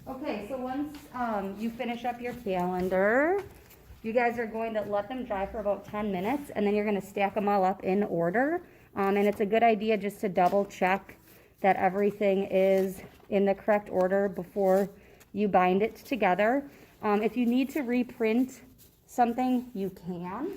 Okay, so once you finish up your calendar, you guys are going to let them dry for about 10 minutes, and then you're going to stack them all up in order. And it's a good idea just to double check that everything is in the correct order before you bind it together. If you need to reprint something, you can.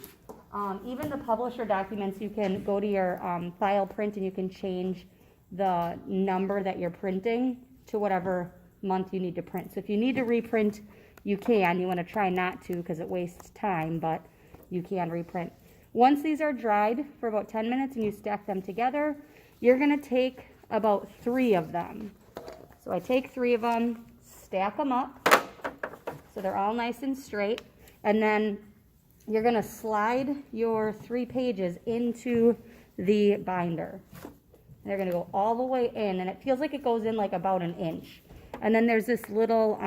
Even the publisher documents, you can go to your file print and you can change the number that you're printing to whatever month you need to print. So if you need to reprint, you can. You want to try not to because it wastes time, but you can reprint. Once these are dried for about 10 minutes and you stack them together, you're going to take about 3 of them. So I take 3 of them, stack them up so they're all nice and straight, and then you're going to slide your 3 pages into the binder. And they're going to go all the way in, and it feels like it goes in like about an inch. And then there's this little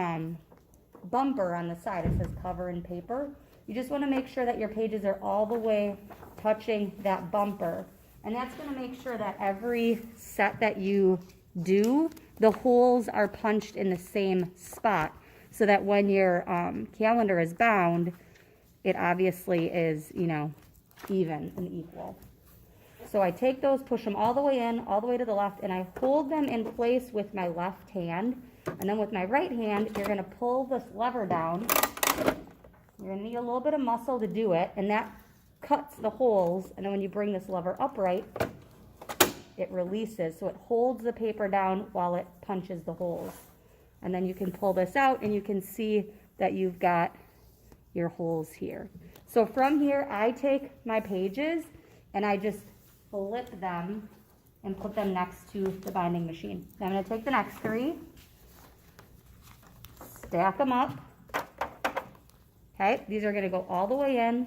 bumper on the side. It says cover in paper. You just want to make sure that your pages are all the way touching that bumper. And that's going to make sure that every set that you do, the holes are punched in the same spot so that when your calendar is bound, it obviously is, you know, even and equal. So I take those, push them all the way in, all the way to the left, and I hold them in place with my left hand. And then with my right hand, you're going to pull this lever down. You're going to need a little bit of muscle to do it, and that cuts the holes. And then when you bring this lever upright, it releases. So it holds the paper down while it punches the holes. And then you can pull this out, and you can see that you've got your holes here. So from here, I take my pages, and I just flip them and put them next to the binding machine. Now I'm going to take the next 3, stack them up. Okay, these are going to go all the way in,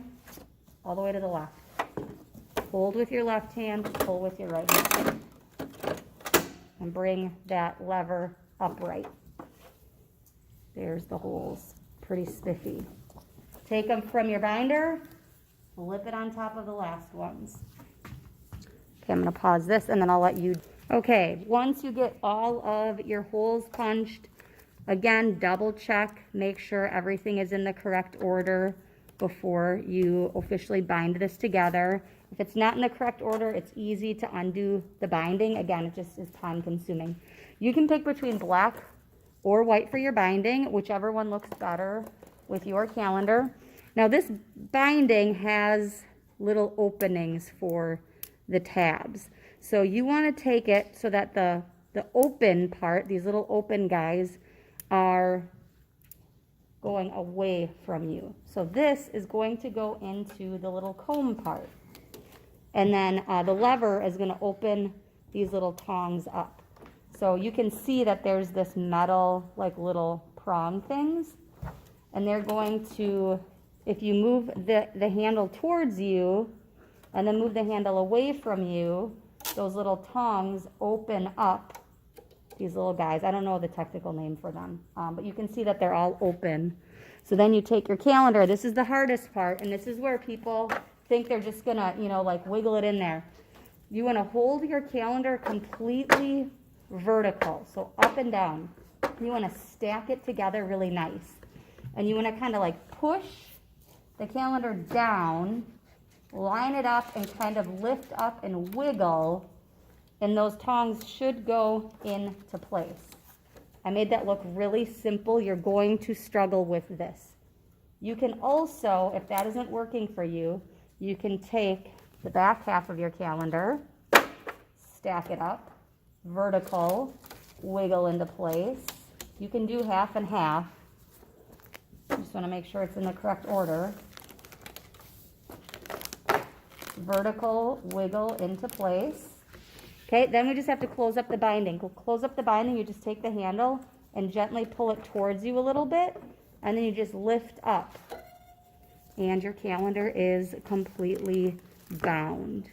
all the way to the left. Hold with your left hand, pull with your right hand. And bring that lever upright. There's the holes, pretty spiffy. Take them from your binder, flip it on top of the last ones. Okay, I'm going to pause this and then I'll let you. Okay, once you get all of your holes punched, again, double check, make sure everything is in the correct order before you officially bind this together. If it's not in the correct order, it's easy to undo the binding. Again, it just is time consuming. You can pick between black or white for your binding, whichever one looks better with your calendar. Now this binding has little openings for the tabs. So you want to take it so that the open part, these little open guys, are going away from you. So this is going to go into the little comb part. And then the lever is going to open these little tongs up. So you can see that there's this metal, like little prong things. And they're going to, if you move the handle towards you and then move the handle away from you, those little tongs open up these little guys. I don't know the technical name for them, but you can see that they're all open. So then you take your calendar. This is the hardest part, and this is where people think they're just gonna, you know, like wiggle it in there. You want to hold your calendar completely vertical, so up and down. You want to stack it together really nice. And you want to kind of like push the calendar down, line it up, and kind of lift up and wiggle, and those tongs should go into place. I made that look really simple. You're going to struggle with this. You can also, if that isn't working for you, you can take the back half of your calendar, stack it up, vertical, wiggle into place. You can do half and half. Just want to make sure it's in the correct order. Vertical, wiggle into place. Okay, then we just have to close up the binding. Close up the binding, you just take the handle and gently pull it towards you a little bit, and then you just lift up. And your calendar is completely bound.